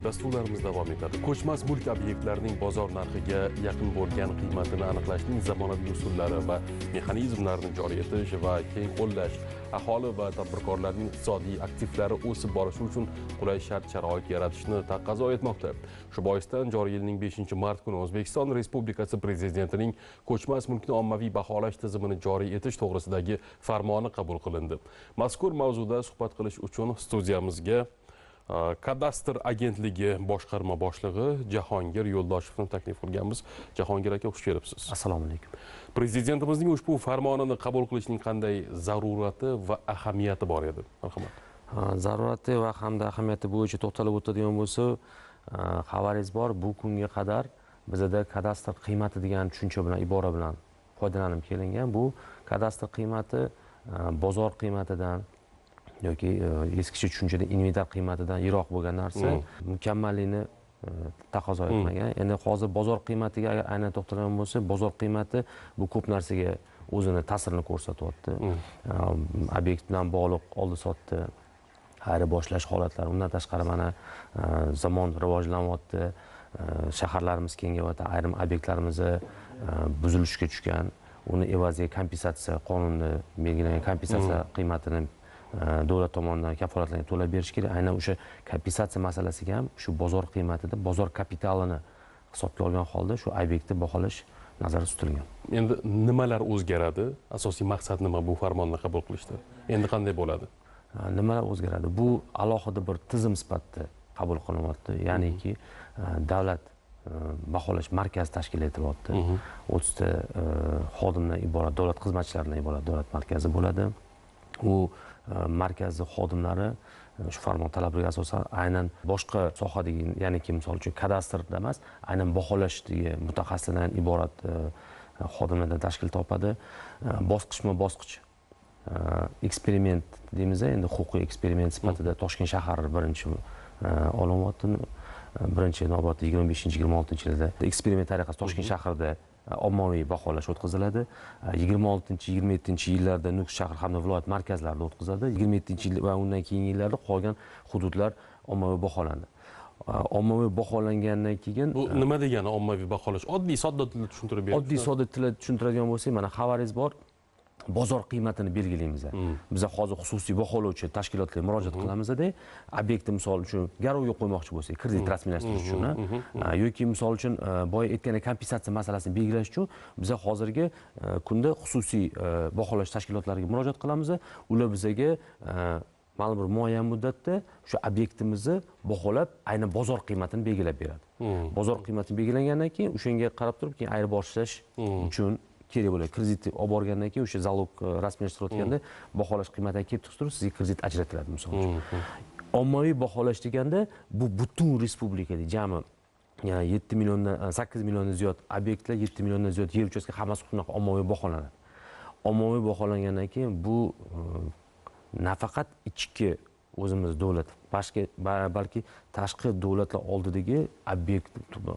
Dasturlarimiz davom etadi. Ko'chmas mulk obyektlarining bozor narxiga yaqin bo'lgan qiymatini aniqlashning zamonaviy usullari va mexanizmlarini joriy etish va keng qo'llash aholi va tadbirkorlarning iqtisodiy aktivlari o'sib borishi uchun qulay shart-sharoit yaratishni taqozo etmoqda. Shu boisdan joriy yilning 5-mart kuni O'zbekiston Respublikasi Prezidentining ko'chmas mulkni ommaviy baholash tizimini joriy etish to'g'risidagi farmoni qabul qilindi. Mazkur mavzuda suhbat qilish uchun studiyamizga Kadastr agentligi boshqarma boshlig'i Jahongir Yo'ldoshevni taklif qilganmiz. Jahongir aka, xush kelibsiz. Assalomu alaykum. Prezidentimizning ushbu farmonini qabul qilishning qanday zarurati va ahamiyati bor edi? Marhamat. Zarurati va hamda ahamiyati bo'yicha to'xtalib o'tadigan bo'lsa, xabaringiz bor, bu kunga qadar bizda kadastr qiymati degan tushuncha bilan, ibora bilan foydalanib kelingan. Bu kadastr qiymati bozor qiymatidan yoki eskicha tushunchada inventar qiymatidan yiroq bo'lgan narsa, mukammallikni taqozo etmagan. Endi hozir bozor qiymatiga agar aynan to'xtalgan bo'lsa, bozor qiymati bu ko'p narsaga o'zini ta'sirini ko'rsatyapti. Obyekt bilan bog'liq oldi-sotdi, ayirboshlash holatlari, undan tashqari mana zamon rivojlanyapti, shaharlarimiz kengayyapti, ayrim obyektlarimiz buzilishga tushgan, uni evaziga kompensatsiya, qonunda belgilangan kompensatsiya qiymatini davlat tomonidan kafolatlanib to'lab berish kerak. Aynan o'sha kompensatsiya masalasiga ham shu bozor qiymatida bozor kapitalini hisobga olgan holda shu obyektni baholash nazarda tutilgan. Endi nimalar o'zgaradi? Asosiy maqsad nima bu farmonni qabul qilishda? Endi qanday bo'ladi? Nimalar o'zgaradi? Bu alohida bir tizim sifatida qabul qilinyapti. Ya'niki davlat baholash markazi tashkil etilyapti. 30 ta xodimdan iborat, davlat xizmatchilaridan iborat davlat markazi bo'ladi. U markazi xodimlari shu farmon talablariga asosan aynan boshqa sohadagi, ya'niki misol uchun kadastrda emas, aynan baholashdagi mutaxassislardan iborat xodimlardan tashkil topadi. Bosqichma-bosqich eksperiment deymiz, endi huquqiy eksperiment sifatida Toshkent shahri birinchi olinyapti. Birinchi navbatda 25-26-yilda eksperiment tariqasida Toshkent shahrida ommaviy baholash o'tkaziladi. 26-27-yillarda Nukus shahar hamda viloyat markazlarida o'tkaziladi. 27-yil va undan keyingi yillarda qolgan hududlar ommaviy baholandi. Ommaviy baholangandan keyin bu nima degani ommaviy baholash? Oddiy sodda tilda tushuntirib bering. Oddiy sodda tilda tushuntiradigan bo'lsak, mana xabaringiz bor. Bozor qiymatini belgilaymiz. Biz hozir xususiy baholovchi tashkilotlarga murojaat qilamizda, obyektni misol uchun garovga qo'ymoqchi bo'lsak, kredit rasmiylashtirish uchun yoki misol uchun boya aytgan kompensatsiya masalasini belgilash uchun biz hozirgi kunda xususiy baholash tashkilotlariga murojaat qilamiz. Ular bizga ma'lum bir muayyan muddatda shu obyektimizni baholab, aynan bozor qiymatini belgilab beradi. Bozor qiymati belgilangandan keyin o'shanga qarab turib, keyin ayirboshlash uchun kerak bo'ladi. Kreditni olib borgandan keyin o'sha zalog rasmiylashtirayotganda baholash qiymatiga kelib turib sizga kredit ajratiladi misol uchun. Ommaviy baholash deganda bu butun respublikada jami 7 milliondan 8 milliondan ziyod obyektlar, 7 milliondan ziyod yer uchastka hammasi shunaqa ommaviy baholanadi. Ommaviy baholangandan keyin bu nafaqat ichki o'zimiz davlat, balki tashqi davlatlar oldidagi obyekt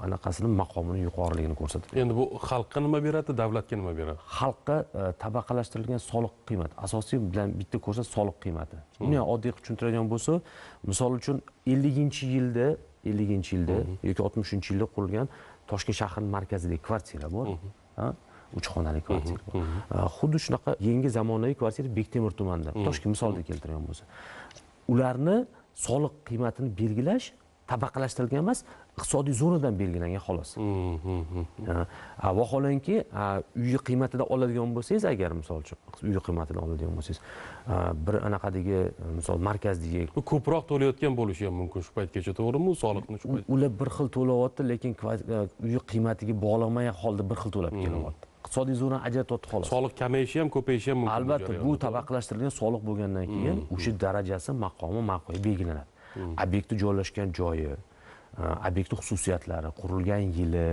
anaqasini maqomini yuqoriligini ko'rsatadi. Endi bu xalqqa nima beradi, davlatga nima beradi? Xalqqa tabaqalashtirilgan soliq qiymat, asosiy bilan bitta ko'rsa soliq qiymati. Uni oddiy qilib tushuntiradigan bo'lsa, misol uchun 50-yilda yoki 60-yilda qurilgan Toshkent shahrining markazidagi kvartira bor. 3 xonali kvartira bor. Xuddi shunaqa yangi zamonaviy kvartira Bektemir tumanida, Toshkent misolida keltirgan bo'lsa, ularni soliq qiymatini belgilash tabaqalashtirilgan emas, iqtisodiy zonadan belgilangan xolos. Vaholanki, uy qiymatidan oladigan bo'lsangiz, agar misol uchun uy qiymatidan oladigan bo'lsangiz, bir anaqadagi misol markazdagi ko'proq to'layotgan bo'lishi ham mumkin shu paytgacha, to'g'rimi? Soliqni shu payt. Ular bir xil to'layapti, lekin uy qiymatiga bog'lanmagan holda bir xil to'lab kelyapti. Iqtisodiy zona ajratyapti xolos. Soliq kamayishi ham, ko'payishi ham mumkin. Albatta, bu tabaqalashtirilgan soliq bo'lgandan keyin o'sha darajasi, maqomi ma'qulga belgilanadi. Obyektni joylashgan joyi, obyektni xususiyatlari, qurilgan yili,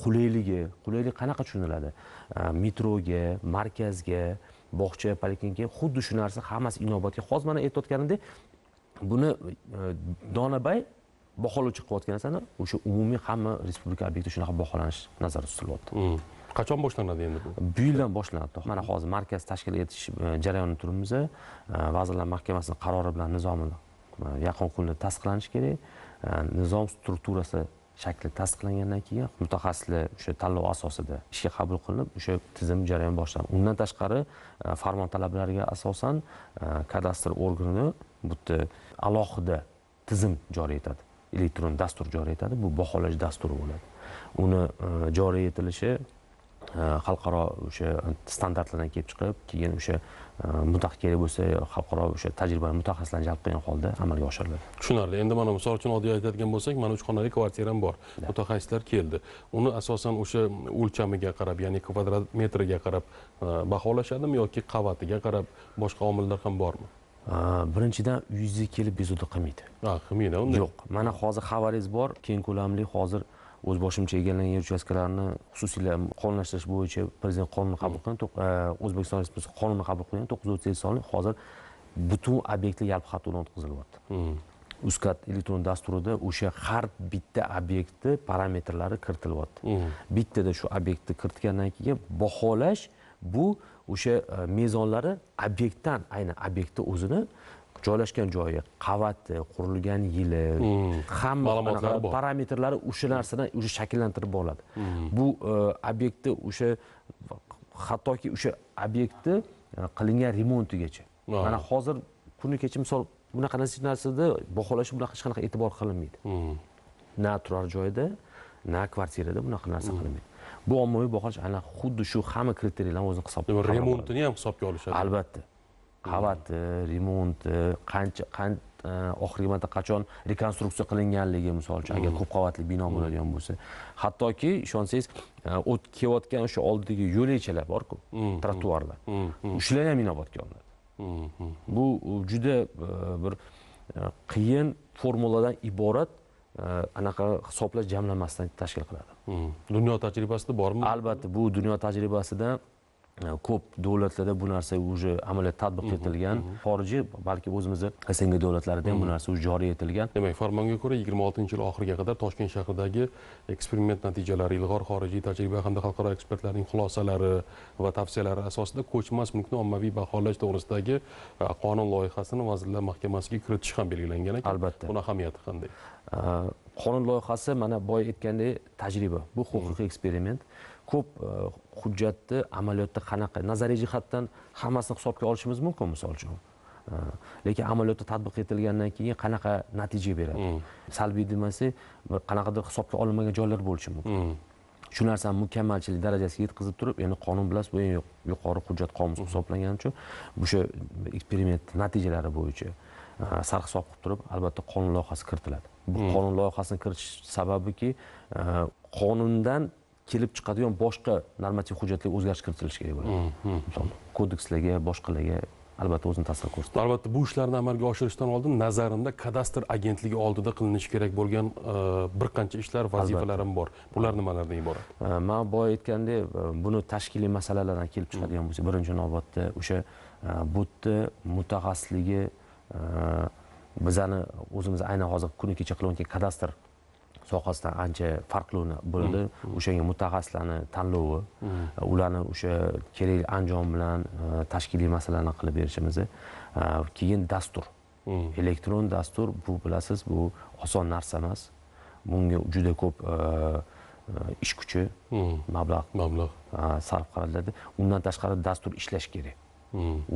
qulaylik qanaqa tushuniladi? Metroga, markazga, bog'cha, poliklinikaga xuddi shu narsa hammasi inobatga. Hozir mana aytayotganimdek, buni Donabay baholovchi qilayotgan narsani o'sha umumiy hamma respublika obyekti shunaqa baholanish nazarda tutilyapti. Qachon boshlanadi endi bu? Bu yildan boshlanadi. Mana hozir markaz tashkil etish jarayonida turibmiz. Vazirlar Mahkamasining qarori bilan nizomini yaqin kunda tasdiqlanishi kerak. nizom strukturasi shakli tasdiqlangandan keyin mutaxassislar o'sha tanlov asosida ishga qabul qilinib o'sha tizim jarayon boshlanadi. Undan tashqari farmon talablariga asosan kadastr organi bu yerda alohida tizim joriy etadi, elektron dastur joriy etadi. Bu baholash dasturi bo'ladi. Uni joriy etilishi xalqaro o'sha standartlardan kelib chiqib, keyin o'sha kerak bo'lsa xalqaro o'sha tajribali mutaxassislarni jalb qilgan holda amalga oshiriladi. Tushunarli. Endi mana misol uchun oddiy aytadigan bo'lsak, mana 3 xonali kvartiram bor. Mutaxassislar keldi. Uni asosan o'sha o'lchamiga qarab, ya'ni kvadrat metriga qarab baholashadimi yoki qavatiga qarab boshqa omillar ham bormi? Birinchidan uyingizga kelib bezovta qilmaydi. Qilmaydi unda. Yo'q. Mana hozir xabaringiz bor, keng ko'lamli hozir o'zboshimcha egallangan yer uchastkalarini xususiylar qonunlashtirish bo'yicha prezident qonuni qabul qilgan, O'zbekiston Respublikasi qonuni qabul qilgan 937 sonli hozir butun obyektlar yalpi xat bilan o'tkazilyapti. Uzcat elektron dasturida o'sha har bitta obyektni parametrlari kiritilyapti. Bittada shu obyektni kiritgandan keyin baholash bu o'sha mezonlari obyektdan, aynan obyektni o'zini joylashgan joyi, qavati, qurilgan yili, hamma parametrlari o'sha narsadan o'sha shakllantirib bo'ladi. Bu obyektni o'sha hattoki o'sha obyektni qilingan remontigacha. Mana hozir kuni kecha misol bunaqa narsada baholash bunaqa hech qanaqa e'tibor qilinmaydi. Na turar joyda, na kvartirada bunaqa narsa qilinmaydi. Bu ommaviy baholash ana xuddi shu hamma kriteriyalarni o'zini hisobga oladi. Remontini ham hisobga olishadi. Albatta. Qavati, remonti, oxirgi marta qachon rekonstruksiya qilinganligi, misol uchun agar ko'p qavatli bino bo'ladigan bo'lsa, hattoki ishonsangiz, o't kelayotgan o'sha oldidagi yo'lakchalar bor-ku, trotuarlar. Shular ham inobatga olinadi. Bu juda bir qiyin formuladan iborat anaqa hisoblash jamlanmasidan tashkil qiladi. Dunyo tajribasida bormi? Albatta, bu dunyo tajribasida ko'p davlatlarda bu narsa уже amaliyot tatbiq etilgan. Xorijiy, balki o'zimizning SNG davlatlarida ham bu narsa joriy etilgan. Demak, farmonga ko'ra 26-yil oxiriga qadar Toshkent shahridagi eksperiment natijalari, ilg'or xorijiy tajriba hamda xalqaro ekspertlarning xulosalari va tavsiyalari asosida ko'chmas mulkni ommaviy baholash to'g'risidagi qonun loyihasini Vazirlar Mahkamasiga kiritish ham belgilangan ekan. Albatta. Buni ahamiyati qanday? Qonun loyihasi mana boya aytgandek tajriba. Bu huquqiy eksperiment. Ko'p hujjatni amaliyotda qanaqa nazariy jihatdan hammasini hisobga olishimiz mumkin, misol uchun. Lekin amaliyotda tatbiq etilgandan keyin qanaqa natija beradi? Salbiy demasi, qanaqadir hisobga olinmagan joylar bo'lishi mumkin. Shu narsani mukammalchilik darajasiga yetkazib turib, endi qonun bilasiz, bu eng yuqori hujjat qomusi hisoblangani uchun o'sha eksperiment natijalari bo'yicha sarhisob qilib turib, albatta qonun loyihasi kiritiladi. Bu qonun loyihasini kiritish sababiki qonundan kelib chiqadigan boshqa normativ hujjatlarga o'zgarish kiritilishi kerak bo'ladi. Misol kodekslarga, boshqalarga albatta o'zini ta'sir ko'rsatadi. Albatta bu ishlarni amalga oshirishdan oldin nazarimda kadastr agentligi oldida qilinishi kerak bo'lgan bir qancha ishlar, vazifalar ham bor. Bular nimalardan iborat? Men boya aytgandek, buni tashkiliy masalalardan kelib chiqadigan bo'lsa, birinchi navbatda o'sha bu yerda mutaxassisligi bizani o'zimiz aynan hozir kuni kecha qilayotgan kadastr sohasidan ancha farqli bo'ladi. O'shanga mutaxassislarni tanlovi, ularni o'sha kerakli anjom bilan tashkiliy masalalarni qilib berishimiz. Keyin dastur. Elektron dastur, bu bilasiz, bu oson narsa emas. Bunga juda ko'p ish kuchi, mablag' sarf qilinadi. Undan tashqari dastur ishlash kerak.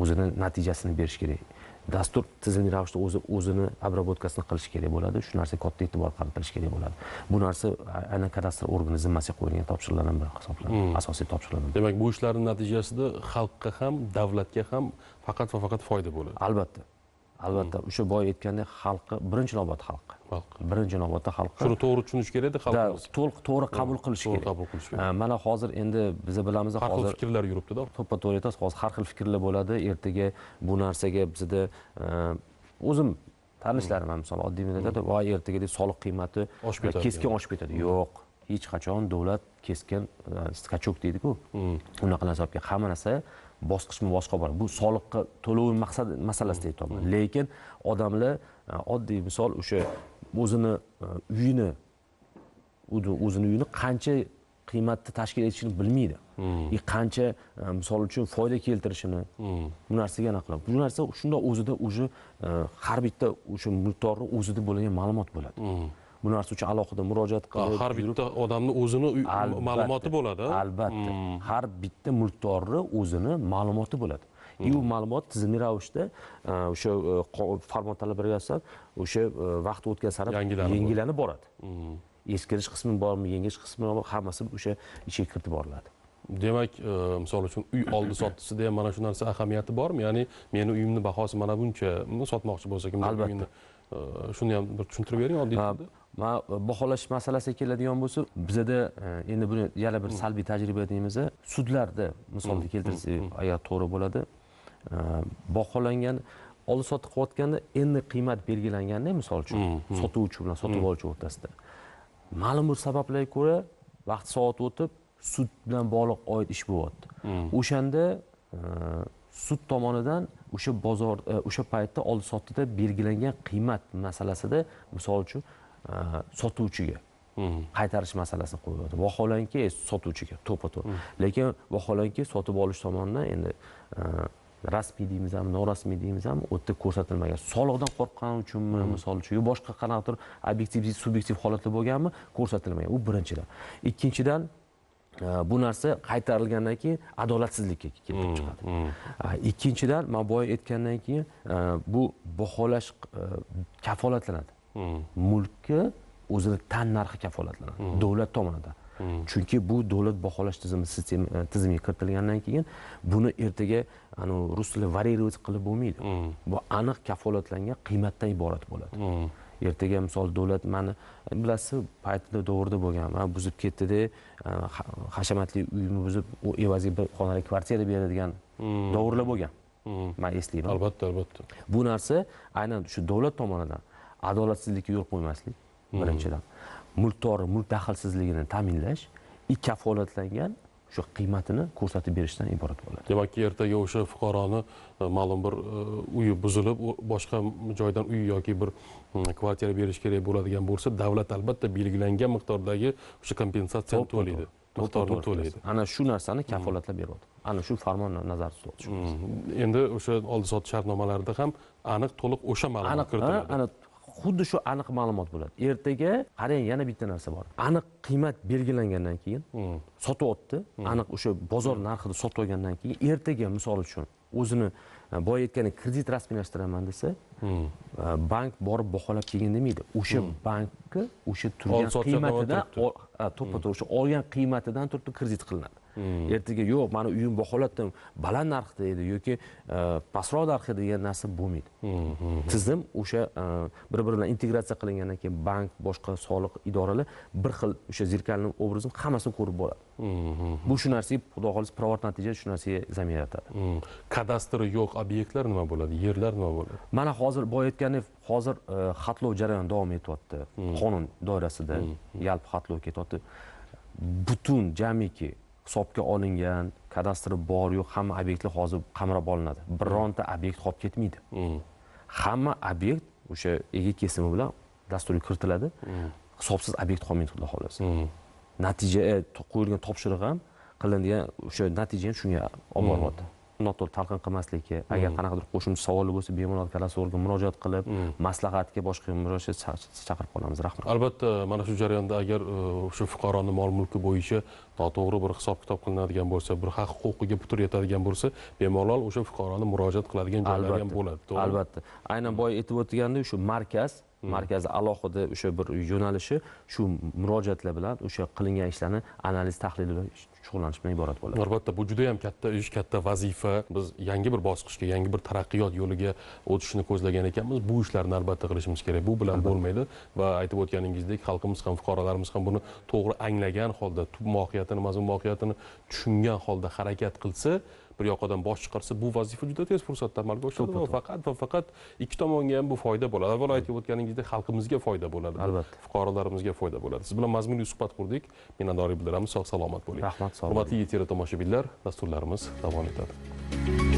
O'zini natijasini berish kerak. Dastur tizimli ravishda o'zini obработкасini qilish kerak bo'ladi. Shu narsaga katta e'tibor qaratilish kerak bo'ladi. Bu narsa aynan kadastr organi zimmasiga qo'yilgan topshiriqlardan biri hisoblanadi. Asosiy topshiriqlardan. Demak, bu ishlarning natijasida xalqqa ham, davlatga ham faqat va faqat foyda bo'ladi. Albatta. Albatta, o'sha boya aytgandek xalqqa, birinchi navbatda xalqqa. Birinchi navbatda xalqqa. Shuni to'g'ri tushunish kerak-da xalqimiz. To'g'ri qabul qilish kerak. Mana hozir endi biz bilamiz, hozir har xil fikrlar yuribdi-da. To'ppa-to'g'ri aytasiz, hozir har xil fikrlar bo'ladi. Ertaga bu narsaga bizda o'zim tanishlarim ham misol oddiy aytadi, voy ertaga soliq qiymati keskin oshib ketadi. Yo'q, hech qachon davlat keskin skachok deydi-ku. Unaqa hisobga hamma narsa bosqichma-bosqich boradi. Bu soliqqa to'lov masalasida aytyapman. Lekin odamlar oddiy misol o'sha o'zini uyini qancha qiymatni tashkil etishini bilmaydi. Qancha misol uchun foyda keltirishini bu narsaga aniq qiladi. Bu narsa shunda o'zida уже har bitta o'sha mulkdorning o'zida bo'lgan ma'lumot bo'ladi. Bu narsa uchun alohida murojaat qilib, har bitta odamning o'zini ma'lumoti bo'ladi. Albatta. Har bitta mulkdorni o'zini ma'lumoti bo'ladi. Bu ma'lumot tizimli ravishda o'sha farmon talablariga asosan o'sha vaqt o'tgan sari yangilanib boradi. Eskirish qismi bormi, yangish qismi bormi, hammasi o'sha ichiga kiritib boriladi. Demak, misol uchun uy oldi sottisida ham mana shu narsa ahamiyati bormi? Ya'ni meni uyimni bahosi mana buncha, sotmoqchi bo'lsa kim uyini shuni ham bir tushuntirib bering oddiy tilda. Baholash masalasiga keladigan bo'lsa, bizda endi buni yana bir salbiy tajriba deymiz. Sudlarda misolni keltirsak, agar to'g'ri bo'ladi, baholangan oldi sotib qilayotganda endi qiymat belgilanganda, misol uchun sotuvchi bilan sotib oluvchi o'rtasida ma'lum bir sabablarga ko'ra vaqt soat o'tib sud bilan bog'liq oid ish bo'lyapti. O'shanda sud tomonidan o'sha bozor o'sha paytda oldi sotdida belgilangan qiymat masalasida misol uchun sotuvchiga qaytarish masalasini qo'yiladi. Vaholanki sotuvchiga to'ppa-to'g'ri. Lekin vaholanki sotib olish tomonidan endi rasmiy deymiz ham, norasmiy deymiz ham, u yerda ko'rsatilmagan. Soliqdan qo'rqqani uchunmi, misol uchun, yo boshqa qanaqadir obyektiv, subyektiv holatlar bo'lganmi, ko'rsatilmagan. U birinchidan. Ikkinchidan, bu narsa qaytarilgandan keyin adolatsizlikka keltirib chiqadi. Ikkinchidan, men boya aytgandan keyin bu baholash kafolatlanadi. Mulkka o'zini tan narxi kafolatlanadi davlat tomonidan. Chunki bu davlat baholash tizimiga kiritilgandan keyin buni ertaga rus tilida variировать qilib bo'lmaydi. Bu aniq kafolatlangan qiymatdan iborat bo'ladi. Ertaga misol davlat meni bilasiz, paytida davrda bo'lgan, men buzib ketdi-da, hashamatli uyimni buzib, u evaziga bir xonali kvartira beradigan davrlar bo'lgan. Men eslayman. Albatta, albatta. Bu narsa aynan shu davlat tomonidan adolatsizlikka yo'l qo'ymaslik birinchidan. Mulkdor mulk daxlsizligini ta'minlash, kafolatlangan shu qiymatini ko'rsatib berishdan iborat bo'ladi. Demakki, ertaga o'sha fuqaroni ma'lum bir uyi buzilib, boshqa joydan uy yoki bir kvartira berish kerak bo'ladigan bo'lsa, davlat albatta belgilangan miqdordagi o'sha kompensatsiyani to'laydi. Miqdorni to'laydi. Ana shu narsani kafolatlab beryapti. Ana shu farmon nazarda tutyapti. Endi o'sha oldi sotdi shartnomalarida ham aniq to'liq o'sha ma'lumot kiritiladi. Xuddi shu aniq ma'lumot bo'ladi. Ertaga qarang, yana bitta narsa bor. Aniq qiymat belgilangandan keyin sotyapti, aniq o'sha bozor narxida sotib olgandan keyin ertaga misol uchun o'zini boya aytgandek kredit rasmiylashtiraman desa, bank borib baholab kelgin demaydi. O'sha bankka o'sha turgan qiymatidan to'ppa-to'g'ri o'sha olgan qiymatidan turib kredit qilinadi. Ertaga yo'q, meni uyim baholatdim, baland narxda edi yoki pastroq narxda degan narsa bo'lmaydi. Tizim o'sha bir-biri bilan integratsiya qilingandan keyin bank, boshqa soliq idoralar bir xil o'sha zerkalni obrazini hammasini ko'rib bo'ladi. Bu shu narsaga, xudo xohlasa, privat natija shu narsaga zamin yaratadi. Kadastri yo'q obyektlar nima bo'ladi? Yerlar nima bo'ladi? Mana hozir boya aytgandek, hozir xatlov jarayoni davom etyapti. Qonun doirasida yalpi xatlov ketyapti. Butun jamiki hisobga olingan, kadastri bor yo'q, hamma obyektlar hozir qamrab olinadi. Bironta obyekt qolib ketmaydi. Hamma obyekt o'sha ega kesimi bilan dasturga kiritiladi. Hisobsiz obyekt qolmaydi, xudo xolasa. Natija qo'yilgan topshiriq ham qilinadigan o'sha natija ham shunga olib boryapti. Noto'g'ri talqin qilmaslikka, agar qanaqadir qo'shimcha savollar bo'lsa, bemalol kadastr organiga murojaat qilib, maslahatga, boshqa murojaat chaqirib qolamiz. Rahmat. Albatta, mana shu jarayonda agar o'sha fuqaroning mol-mulki bo'yicha noto'g'ri bir hisob-kitob qilinadigan bo'lsa, bir haq-huquqiga putur yetadigan bo'lsa, bemalol o'sha fuqaroni murojaat qiladigan joylar ham bo'ladi. Albatta. Aynan boya aytib o'tgandek, shu markazni alohida o'sha bir yo'nalishi shu murojaatlar bilan o'sha qilingan ishlarni analiz, tahlil bilan shug'ullanish bilan iborat bo'ladi. Albatta, bu juda ham katta ish, katta vazifa. Biz yangi bir bosqichga, yangi bir taraqqiyot yo'liga o'tishni ko'zlagan ekanmiz. Bu ishlarni albatta qilishimiz kerak. Bu bilan bo'lmaydi va aytib o'tganingizdek, xalqimiz ham, fuqarolarimiz ham buni to'g'ri anglagan holda, tub mohiyatini, mazmun mohiyatini tushungan holda harakat qilsa, bir yoqdan bosh chiqarsa, bu vazifa juda tez fursatda amalga oshadi va faqat ikki tomonga ham bu foyda bo'ladi. Avval aytib o'tganingizdek, xalqimizga foyda bo'ladi. Albatta. Fuqarolarimizga foyda bo'ladi. Siz bilan mazmunli suhbat qurdik. Minnatdorlik bildiramiz. Sog' salomat bo'ling. Rahmat, sog' bo'ling. Hurmatli teletomoshabinlar, dasturlarimiz davom etadi.